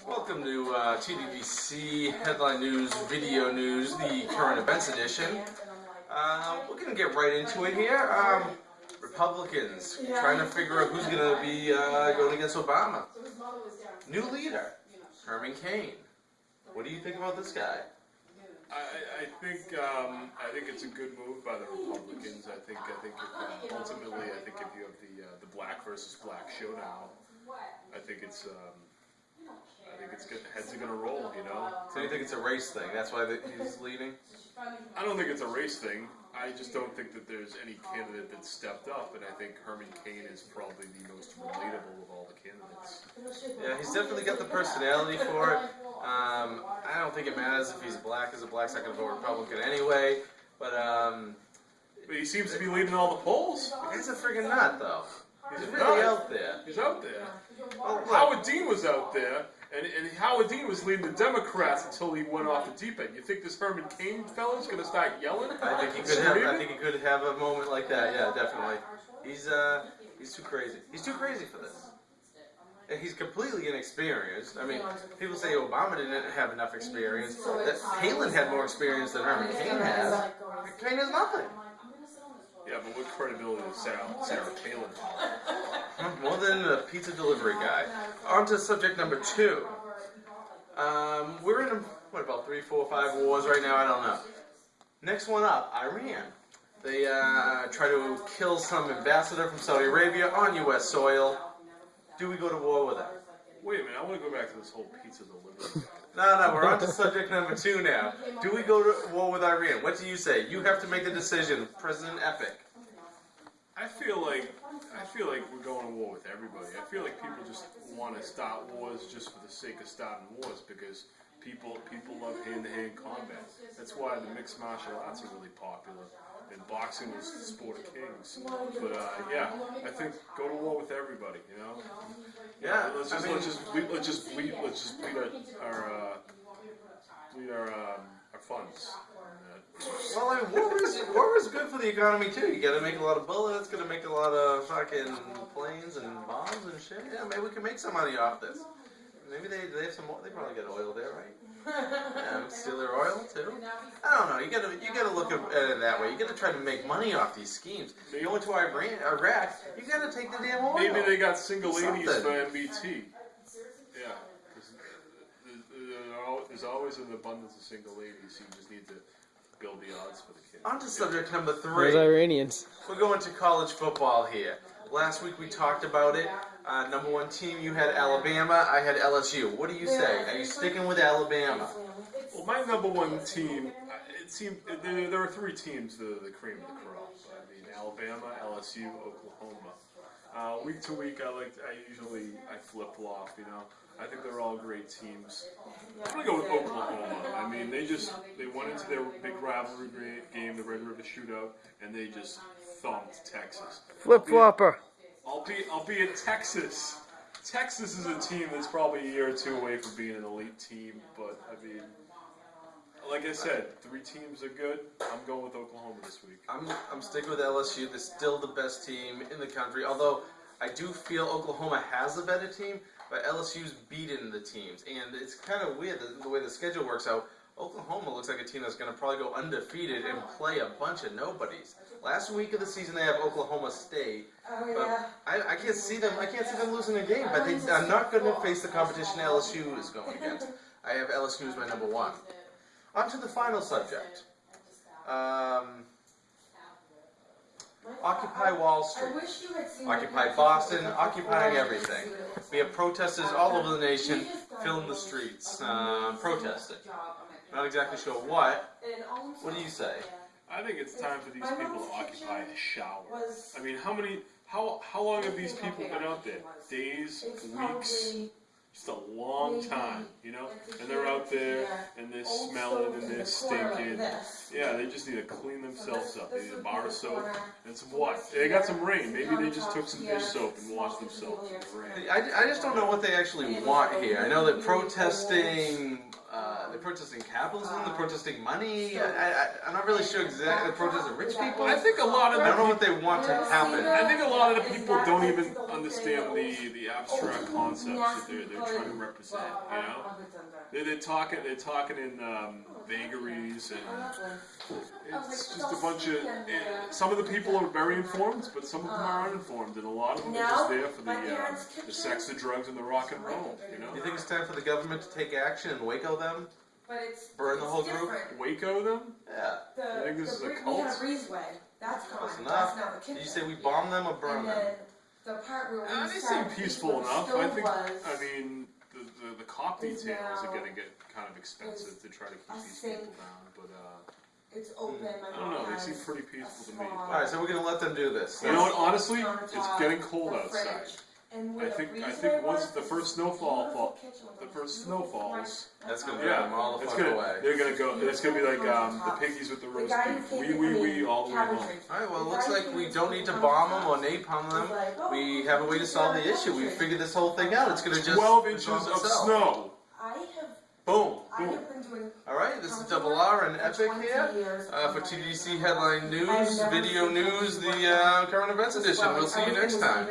Welcome to TTDC Headline News, Video News, the Current Events Edition. We're going to get right into it here. Republicans trying to figure out who's going to be going against Obama. New leader, Herman Cain. What do you think about this guy? I think it's a good move by the Republicans. I think ultimately if you have the black versus black showdown, I think it's good. Heads are gonna roll, you know. So you think it's a race thing? That's why he's leading? I don't think it's a race thing. I just don't think that there's any candidate that stepped up, and I think Herman Cain is probably the most relatable of all the candidates. Yeah, he's definitely got the personality for it. I don't think it matters if he's black, because a black's not going to vote Republican anyway. But he seems to be leading all the polls. The guy's a friggin' nut, though. He's really out there. He's out there. Well, Howard Dean was out there, and Howard Dean was leading the Democrats until he went off the deep end. You think this Herman Cain fella's going to start yelling? I think he could have a moment like that. Yeah, definitely. He's too crazy. He's too crazy for this. And he's completely inexperienced. I mean, people say Obama didn't have enough experience. That Palin had more experience than Herman Cain has. Cain has nothing. Yeah, but what credibility does Sarah Palin have? More than a pizza delivery guy. On to subject number 2. We're in, about 3, 4, 5 wars right now? I don't know. Next one up, Iran. They try to kill some ambassador from Saudi Arabia on U.S. soil. Do we go to war with them? Wait a minute, I want to go back to this whole pizza delivery. No, we're on to subject number 2 now. Do we go to war with Iran? What do you say? You have to make the decision. President Epic. I feel like we're going to war with everybody. I feel like people just want to start wars just for the sake of starting wars because people love hand-to-hand combat. That's why the mixed martial arts are really popular. And boxing is the sport of kings. But yeah, I think go to war with everybody. You know. Yeah. Let's just bleed our funds. Well, I mean, war is good for the economy too. You got to make a lot of bullets. Got to make a lot of fucking planes and bombs and shit. Yeah, maybe we can make some money off this. Maybe they have some more. They probably get oil there, right? Yeah, steal their oil too. I don't know. You gotta look at it that way. You gotta try to make money off these schemes. You go into Iraq, you gotta take the damn oil. Maybe they got single ladies for MBT. Yeah, because there's always an abundance of single ladies. You just need to build the odds for the kids. On to subject number 3. Those Iranians. We're going to college football here. Last week we talked about it. Number 1 team, you had Alabama. I had LSU. What do you say? Are you sticking with Alabama? Well, my number 1 team, it seemed there are 3 teams, the cream of the crop. I mean, Alabama, LSU, Oklahoma. Week to week, I flip flop. You know, I think they're all great teams. I'm gonna go with Oklahoma. I mean, they went into their big rivalry game, the Red River Shootout, and they just thumped Texas. Flip-flopper. Albeit Texas. Texas is a team that's probably a year or 2 away from being an elite team, but I mean, like I said, 3 teams are good. I'm going with Oklahoma this week. I'm sticking with LSU. They're still the best team in the country, although I do feel Oklahoma has a better team, but LSU's beaten the teams, and it's kind of weird the way the schedule works out. Oklahoma looks like a team that's going to probably go undefeated and play a bunch of nobodies. Last week of the season, they have Oklahoma State, but I can't see them. I can't see them losing a game. But they are not going to face the competition LSU is going against. I have LSU as my number 1. On to the final subject. Occupy Wall Street. Occupy Boston. Occupying everything. We have protesters all over the nation filling the streets, protesting. Not exactly sure what. What do you say? I think it's time for these people to occupy a shower. I mean, how long have these people been out there? Days, weeks, just a long time, you know? And they're out there, and they're smelling, and they're stinking. Yeah, they just need to clean themselves up. They need a bar of soap and some what? They got some rain. Maybe they just took some dish soap and washed themselves in the rain. I just don't know what they actually want here. I know that protesting they're protesting capitalism. They're protesting money. I'm not really sure exactly. They're protesting rich people. I think a lot of I don't know what they want to happen. I think a lot of the people don't even understand the abstract concepts that they're trying to represent. You know, they're talking in vagaries, and it's just a bunch of. Some of the people are very informed, but some of them are uninformed, and a lot of them are just there for the sex, the drugs, and the rock and roll. You know. You think it's time for the government to take action and Waco them? Burn the whole group? Waco them? Yeah. I think this is a cult. We had a breezeway. That's fine. Close enough. That's not the kitchen. Did you say we bomb them or burn and them? then the part where we They sat seem peaceful where the enough. stove I think. was, I mean, the cop is details are now- going to get kind of expensive to try to keep I these think people down, but it's open. My I don't know. mom They seem has pretty a peaceful to me. small All right, so we're gonna let them do this. You know what? Honestly, countertop, it's getting cold the outside. fridge, and where I the think breezeway once was, the this first beautiful snowfall kitchen with the those first beautiful snow front- falls. That's gonna how drive Yeah, them all the it's fuck gonna. away. They're gonna go. It's gonna be like the piggies with the The roast guy who beef. came We all the way home. All right, well, it looks like we don't need to bomb them or napalm them. We have a way to solve the issue. We figured this whole thing out. It's gonna just 12 inches resolve of itself. snow. Boom. I have been doing All right, this is Double R and Epic here for TTDC Headline News, Video News, the Current Events Edition. We'll see you next time.